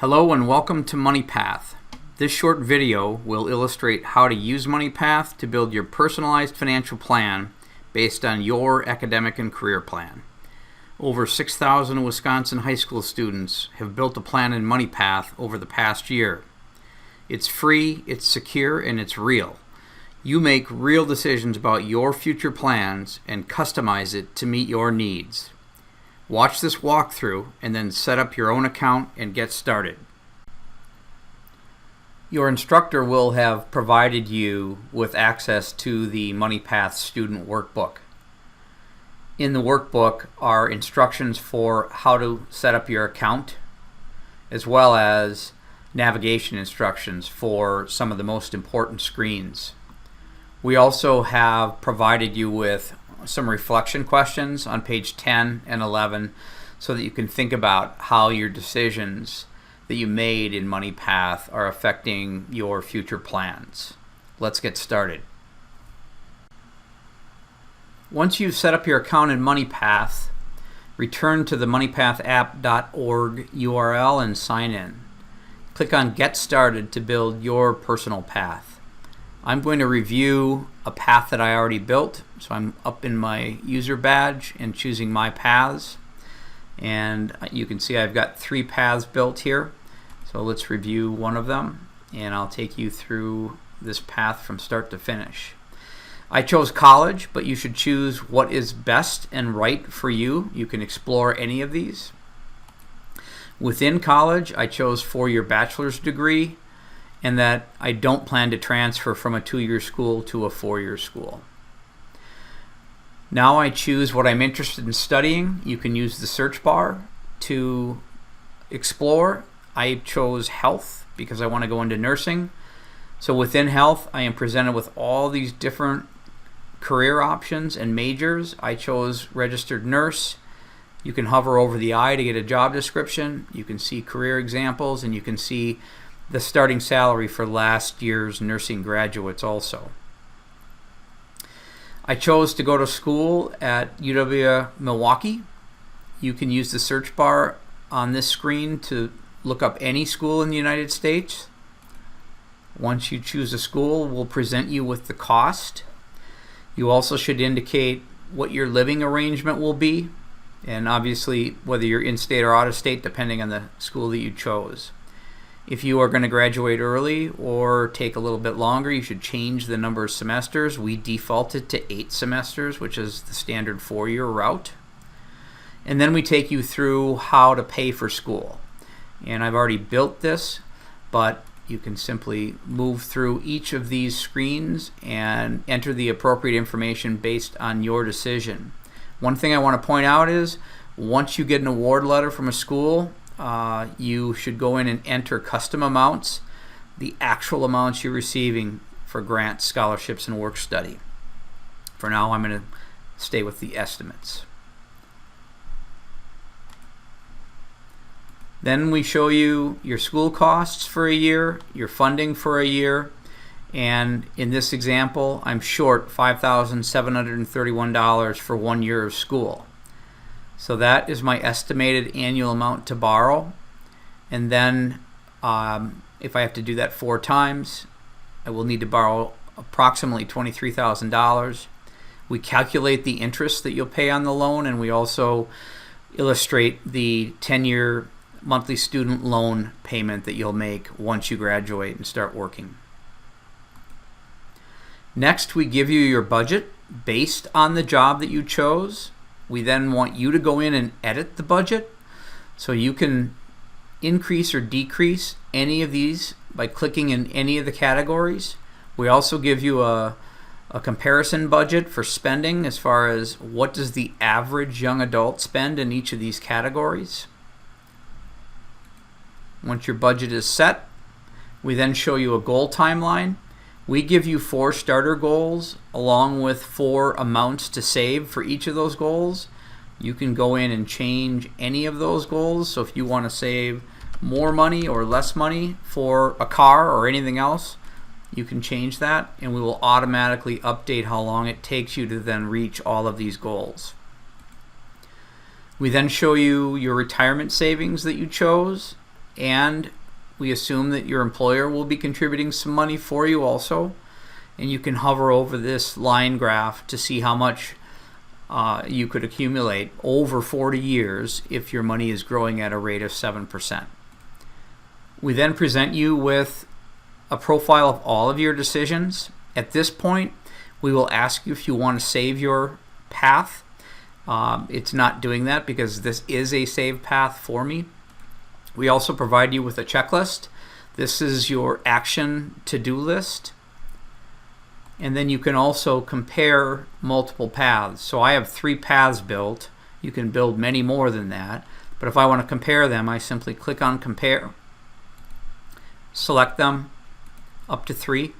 Hello and welcome to MoneyPath. This short video will illustrate how to use MoneyPath to build your personalized financial plan based on your academic and career plan. Over 6,000 Wisconsin high school students have built a plan in MoneyPath over the past year. It's free, it's secure, and it's real. You make real decisions about your future plans and customize it to meet your needs. Watch this walkthrough and then set up your own account and get started. Your instructor will have provided you with access to the MoneyPath student workbook. In the workbook are instructions for how to set up your account, as well as navigation instructions for some of the most important screens. We also have provided you with some reflection questions on page 10 and 11 so that you can think about how your decisions that you made in MoneyPath are affecting your future plans. Let's get started. Once you've set up your account in MoneyPath, return to the moneypathapp.org URL and sign in. Click on Get Started to build your personal path. I'm going to review a path that I already built, so I'm up in my user badge and choosing my paths, and you can see I've got 3 paths built here. So let's review one of them, and I'll take you through this path from start to finish. I chose college, but you should choose what is best and right for you. You can explore any of these. Within college, I chose for your bachelor's degree, and that I don't plan to transfer from a 2-year school to a 4-year school. Now I choose what I'm interested in studying. You can use the search bar to explore. I chose health because I want to go into nursing. So within health, I am presented with all these different career options and majors. I chose registered nurse. You can hover over the I to get a job description. You can see career examples, and you can see the starting salary for last year's nursing graduates also. I chose to go to school at UW-Milwaukee. You can use the search bar on this screen to look up any school in the United States. Once you choose a school, we'll present you with the cost. You also should indicate what your living arrangement will be, and obviously whether you're in-state or out-of-state depending on the school that you chose. If you are going to graduate early or take a little bit longer, you should change the number of semesters. We defaulted to 8 semesters, which is the standard 4-year route. And then we take you through how to pay for school. And I've already built this, but you can simply move through each of these screens and enter the appropriate information based on your decision. One thing I want to point out is once you get an award letter from a school, you should go in and enter custom amounts, the actual amounts you're receiving for grants, scholarships, and work study. For now, I'm going to stay with the estimates. Then we show you your school costs for a year, your funding for a year, and in this example, I'm short $5,731 for 1 year of school. So that is my estimated annual amount to borrow. And then if I have to do that 4 times, I will need to borrow approximately $23,000. We calculate the interest that you'll pay on the loan, and we also illustrate the 10-year monthly student loan payment that you'll make once you graduate and start working. Next, we give you your budget based on the job that you chose. We then want you to go in and edit the budget, so you can increase or decrease any of these by clicking in any of the categories. We also give you a comparison budget for spending as far as what does the average young adult spend in each of these categories. Once your budget is set, we then show you a goal timeline. We give you 4 starter goals along with 4 amounts to save for each of those goals. You can go in and change any of those goals. So if you want to save more money or less money for a car or anything else, you can change that, and we will automatically update how long it takes you to then reach all of these goals. We then show you your retirement savings that you chose. and we assume that your employer will be contributing some money for you also. And you can hover over this line graph to see how much you could accumulate over 40 years if your money is growing at a rate of 7%. We then present you with a profile of all of your decisions. At this point, we will ask you if you want to save your path. It's not doing that because this is a saved path for me. We also provide you with a checklist. This is your action to-do list. And then you can also compare multiple paths. So I have 3 paths built. You can build many more than that. But if I want to compare them, I simply click on compare, select them up to 3,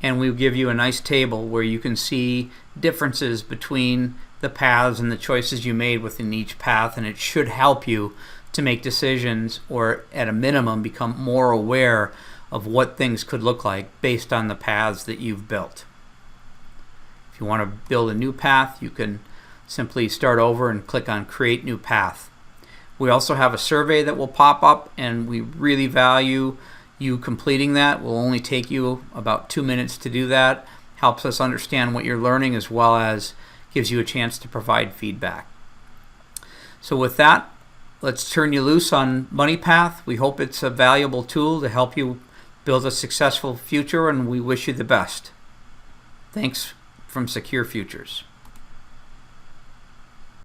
and we'll give you a nice table where you can see differences between the paths and the choices you made within each path, and it should help you to make decisions, or at a minimum become more aware of what things could look like based on the paths that you've built. If you want to build a new path, you can simply start over and click on Create New Path. We also have a survey that will pop up, and we really value you completing that. It will only take you about 2 minutes to do that. Helps us understand what you're learning, as well as gives you a chance to provide feedback. So with that, let's turn you loose on MoneyPath. We hope it's a valuable tool to help you build a successful future, and we wish you the best. Thanks from Secure Futures.